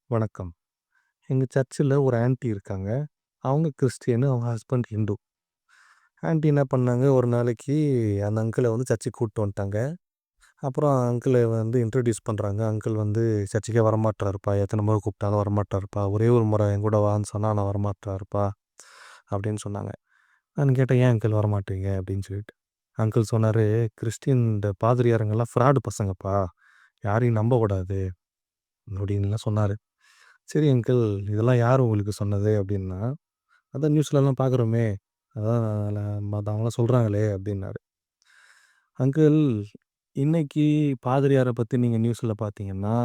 வணக்கம். எங்க சர்ச்சில ஒரு ஆன்டி இருக்காங்க. அவங்க கிறிஸ்டியனு, அவங்க ஹஸ்பண்ட் ஹிந்து. ஆன்டி என்ன பண்ணாங்க, ஒரு நாளைக்கு அந்த அங்கிள வந்து சர்ச்சுக்கு கூட்டு வந்துட்டாங்க. அப்புறம் அங்கிள வந்து இன்ட்ரோடியூஸ் பண்றாங்க. அங்கிள் வந்து சர்ச்சுக்கே வரமாட்றாருப்பா. எத்தன முறை கூப்பிட்டாலும் வரமாட்றாருப்பா. ஒரே ஒரு முறை என் கூட வான்னு சொன்னா ஆனா வரமாட்றாருப்பா. அப்படின்னு சொன்னாங்க. நான் கேட்டேன், "ஏன் அங்கிள் வரமாட்றீங்க?" அப்படின்னு சொல்லிட்டு. அங்கிள் சொன்னாரு, "கிறிஸ்டியன் இந்த பாதிரியாருங்கலாம் ஃப்ராடு பசங்கப்பா. யாரையும் நம்பக்கூடாது." அப்படின்லாம் சொன்னாரு. சரி அங்கிள், இதெல்லாம் யார் உங்களுக்கு சொன்னது? அப்படின்னா, அதான் நியூஸ்லலாம் பார்க்குறோமே! அதான் மத்தவங்கலாம் சொல்றாங்களே! அப்டின்னாரு. அங்கிள், இன்னைக்கு பாதிரியார பத்தி நீங்க நியூஸ்ல பார்த்தீங்கன்னா,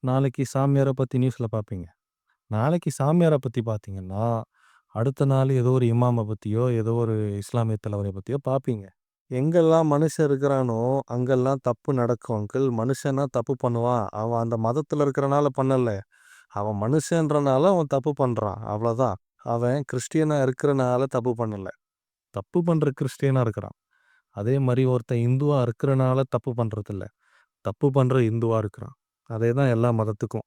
நாளைக்கு சாமியார பத்தி நியூஸ்ல பார்ப்பீங்க. நாளைக்கு சாமியார பத்தி பார்த்தீங்கன்னா, அடுத்த நாள் ஏதோ ஒரு இமாம பத்தியோ, ஏதோ ஒரு இஸ்லாமிய தலைவர பத்தியோ பார்ப்பீங்க. எங்கெல்லாம் மனுஷன் இருக்கிறானோ, அங்கெல்லாம் தப்பு நடக்கும் அங்கிள். மனுஷன்னா தப்பு பண்ணுவான். அவன் அந்த மதத்துல இருக்கிறனால பண்ணல. அவன் மனுஷன்றனால அவன் தப்பு பண்றான். அவ்வளோதான். அவன் கிறிஸ்டியனா இருக்கிறனால தப்பு பண்ணல. தப்பு பண்ற கிறிஸ்டியனா இருக்கிறான். அதே மாரி ஒருத்தன் இந்துவா இருக்கிறனால தப்பு பண்றதில்ல. தப்பு பண்ற இந்துவா இருக்கிறான். அதே தான் எல்லா மதத்துக்கும்.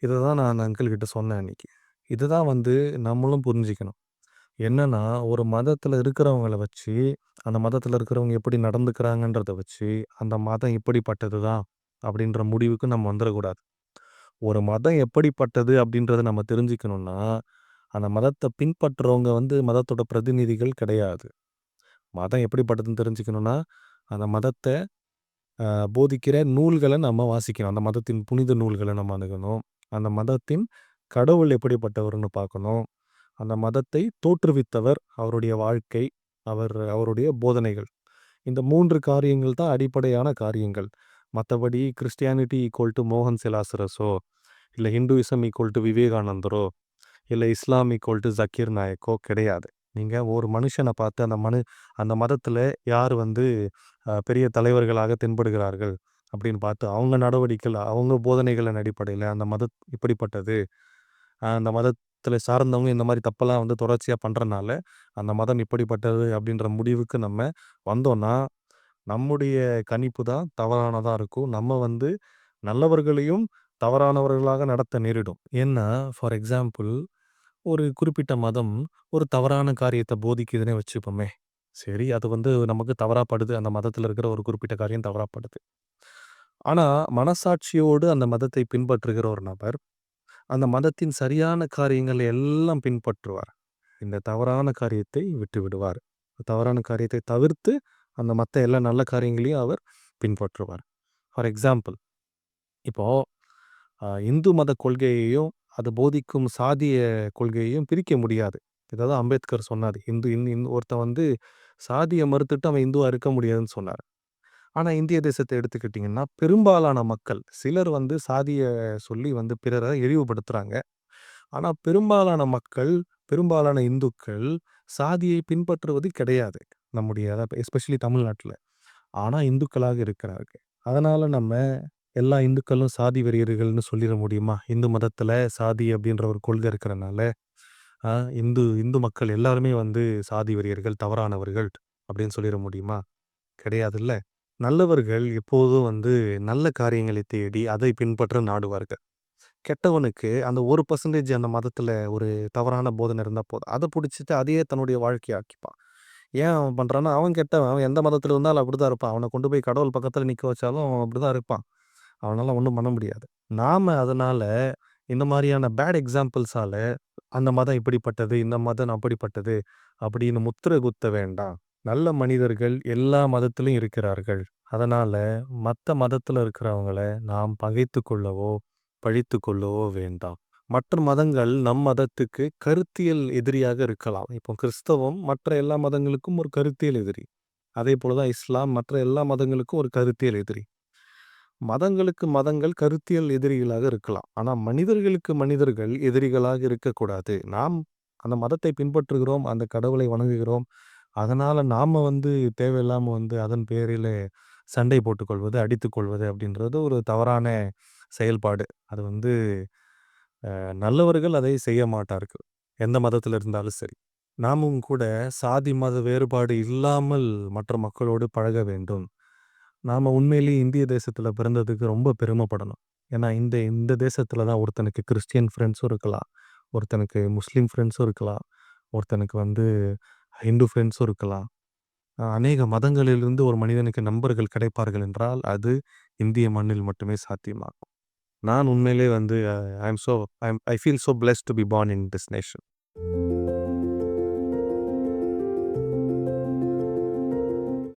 இத தான் நான் அங்கிள் கிட்ட சொன்னேன் அன்னைக்கு. இதுதான் வந்து நம்மளும் புரிஞ்சுக்கணும். என்னன்னா, ஒரு மதத்துல இருக்கிறவங்கள வச்சு, அந்த மதத்துல இருக்கிறவங்க எப்படி நடந்துக்கிறாங்கன்றத வச்சு, அந்த மதம் இப்படிப்பட்டது தான் அப்படின்ற முடிவுக்கு நம்ம வந்துரக்கூடாது. ஒரு மதம் எப்படிப்பட்டது அப்படின்றத நம்ம தெரிஞ்சுக்கணும்னா, அந்த மதத்த பின்பற்றுறவங்க வந்து மதத்தோட பிரதிநிதிகள் கிடையாது. மதம் எப்படிப்பட்டதுன்னு தெரிஞ்சுக்கணும்னா, அந்த மதத்த போதிக்கிற நூல்கள நம்ம வாசிக்கணும். அந்த மதத்தின் புனித நூல்கள நம்ம அணுகணும். அந்த மதத்தின் கடவுள் எப்படிப்பட்டவர்ன்னு பார்க்கணும். அந்த மதத்தை தோற்றுவித்தவர், அவருடைய வாழ்க்கை, அவருடைய போதனைகள். இந்த 3 காரியங்கள் தான் அடிப்படையான காரியங்கள். மத்தபடி கிறிஸ்டியானிட்டி ஈக்குவல் டூ மோகன் சிலாசரஸோ, இல்ல ஹிந்துயிசம் ஈக்குவல் டூ விவேகானந்தரோ, இல்ல இஸ்லாம் ஈக்குவல் டூ ஜக்கீர் நாயக்கோ கிடையாது. நீங்க ஒரு மனுஷன பார்த்து அந்த மதத்தில யார் வந்து பெரிய தலைவர்களாக தென்படுகிறார்கள் அப்படின்னு பார்த்து, அவங்க நடவடிக்கைகள், அவங்க போதனைகளின் அடிப்படையில அந்த மதம் இப்படிப்பட்டது. அந்த மதத்தில சார்ந்தவங்க இந்த மாரி தப்பெல்லாம் வந்து தொடர்ச்சியா பண்றனால, அந்த மதம் இப்படிப்பட்டது அப்படின்ற முடிவுக்கு நம்ம வந்தோம்னா, நம்முடைய கணிப்பு தான் தவறானதா இருக்கும். நம்ம வந்து நல்லவர்களையும் தவறானவர்களாக நடத்த நேரிடும். ஏன்னா, ஃபார் எக்ஸாம்பிள் ஒரு குறிப்பிட்ட மதம் ஒரு தவறான காரியத்த போதிக்குதுன்னே வச்சுப்போமே. சரி, அது வந்து நமக்கு தவறா படுது. அந்த மதத்தில இருக்கிற ஒரு குறிப்பிட்ட காரியம் தவறா படுது. ஆனா, மனசாட்சியோடு அந்த மதத்தை பின்பற்றுகிற ஒரு நபர், அந்த மதத்தின் சரியான காரியங்களை எல்லாம் பின்பற்றுவார். இந்த தவறான காரியத்தை விட்டு விடுவார். தவறான காரியத்தை தவிர்த்து, அந்த மத்த எல்லா நல்ல காரியங்களையும் அவர் பின்பற்றுவார். ஃபார் எக்ஸாம்பிள், இப்போ இந்து மத கொள்கையையும், அது போதிக்கும் சாதிய கொள்கையையும் பிரிக்க முடியாது. இததான் அம்பேத்கர் சொன்னாரு. இந்து இந் இந் ஒருத்தன் வந்து சாதிய மறுத்துட்டு அவன் இந்துவா இருக்க முடியாதுன்னு சொன்னாரு. ஆனா, இந்திய தேசத்த எடுத்துக்கிட்டீங்கன்னா, பெரும்பாலான மக்கள், சிலர் வந்து சாதிய சொல்லி வந்து பிறர இழிவுபடுத்துறாங்க. ஆனா, பெரும்பாலான மக்கள், பெரும்பாலான இந்துக்கள் சாதியை பின்பற்றுவது கிடையாது. நம்முடைய அதான் எஸ்பெஷலி தமிழ்நாட்ல. ஆனா, இந்துக்களாக இருக்கிறார்கள். அதனால நம்ம எல்லா இந்துக்களும் சாதி வெறியர்கள்னு சொல்லிற முடியுமா? இந்து மதத்தில சாதி அப்படின்ற ஒரு கொள்கை இருக்கிறனால, அ இந்து இந்து மக்கள் எல்லாருமே வந்து சாதி வெறியர்கள், தவறானவர்கள் அப்படின்னு சொல்லிற முடியுமா? கிடையாதுல்ல. நல்லவர்கள் எப்போதும் வந்து நல்ல காரியங்களை தேடி அதை பின்பற்ற நாடுவார்கள். கெட்டவனுக்கு அந்த 1% அந்த மதத்தில ஒரு தவறான போதனை இருந்தா போதும். அத புடிச்சுட்டு அதையே தன்னுடைய வாழ்க்கையா ஆக்கிப்பான். ஏன் அவன் பண்றான்னா, அவன் கெட்டவன். அவன் எந்த மதத்தில இருந்தாலும் அப்படிதான் இருப்பான். அவன கொண்டு போய் கடவுள் பக்கத்தில நிக்க வச்சாலும் அவன் அப்படிதான் இருப்பான். அவனால ஒண்ணும் பண்ண முடியாது. நாம அதனால இந்த மாரியான பேட் எக்ஸாம்பிள்ஸால அந்த மதம் இப்படிப்பட்டது, இந்த மதம் அப்படிப்பட்டது அப்படின்னு முத்திரை குத்த வேண்டாம். நல்ல மனிதர்கள் எல்லா மதத்திலும் இருக்கிறார்கள். அதனால மத்த மதத்தில இருக்கிறவங்கள நாம் பகைத்துக் கொள்ளவோ, பழித்துக் கொள்ளவோ வேண்டாம். மற்ற மதங்கள் நம் மதத்துக்கு கருத்தியல் எதிரியாக இருக்கலாம். இப்போ கிறிஸ்தவம் மற்ற எல்லா மதங்களுக்கும் ஒரு கருத்தியல் எதிரி. அதேபோல தான் இஸ்லாம் மற்ற எல்லா மதங்களுக்கும் ஒரு கருத்தியல் எதிரி. மதங்களுக்கு மதங்கள் கருத்தியல் எதிரிகளாக இருக்கலாம். ஆனா மனிதர்களுக்கு மனிதர்கள் எதிரிகளாக இருக்கக்கூடாது. நாம் அந்த மதத்தை பின்பற்றுகிறோம், அந்த கடவுளை வணங்குகிறோம். அதனால நாம வந்து தேவையில்லாம வந்து அதன் பேரிலே சண்டை போட்டுக்கொள்வது, அடித்துக் கொள்வது அப்படின்றது ஒரு தவறான செயல்பாடு. அது வந்து நல்லவர்கள் அதை செய்ய மாட்டார்கள். எந்த மதத்தில இருந்தாலும் சரி. நாமும் கூட சாதி, மத வேறுபாடு இல்லாமல் மற்ற மக்களோடு பழக வேண்டும். நாம உண்மையிலேயே இந்திய தேசத்தில பிறந்ததுக்கு ரொம்ப பெருமைப்படணும். ஏன்னா இந்த இந்த தேசத்துல தான் ஒருத்தனுக்கு கிறிஸ்டியன் ஃப்ரெண்ட்ஸும் இருக்கலாம். ஒருத்தனுக்கு முஸ்லீம் ஃப்ரெண்ட்ஸும் இருக்கலாம். ஒருத்தனுக்கு வந்து ஹிந்து ஃப்ரெண்ட்ஸும் இருக்கலாம். அநேக மதங்களிலிருந்து ஒரு மனிதனுக்கு நண்பர்கள் கிடைப்பார்கள் என்றால், அது இந்திய மண்ணில் மட்டுமே சாத்தியமாகும். நான் உண்மையிலே வந்து I am so I feel so blessed to be born in this nation.